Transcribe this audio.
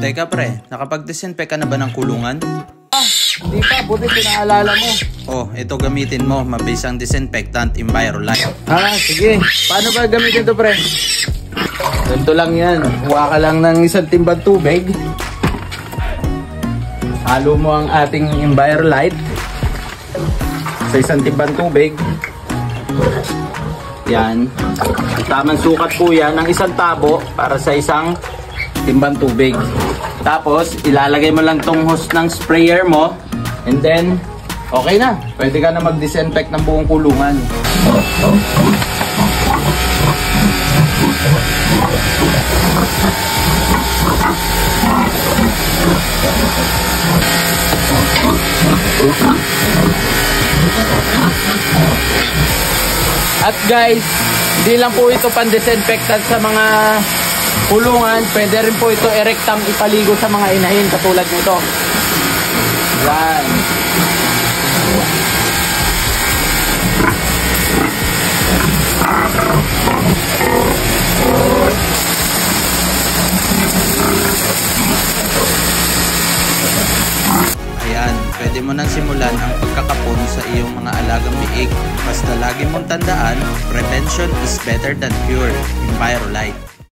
Teka pre, nakapag-disinfect ka na ba ng kulungan? Hindi pa, buti pinaalala mo. Oh, ito gamitin mo, mabisang disinfectant Envirolite. Sige. Paano ba gamitin to, pre? Ganito lang yan. Huwa ka lang ng isang timbang tubig. Halo mo ang ating Envirolite sa isang timbang tubig. Yan. Tamang sukat po yan ng isang tabo para sa isang timbang tubig. Tapos, ilalagay mo lang tong hose ng sprayer mo. And then, okay na. Pwede ka na mag-disinfect ng buong kulungan. At guys, hindi lang po ito pan-disinfectant sa mga kulungan. Pwede rin po ito erectam ipaligo sa mga inahin katulad nito. Yan. Ayan, pwede mo nang simulan ang pagkakapon sa iyong mga alagang biig. Basta lagi mong tandaan, prevention is better than cure. Envirolite.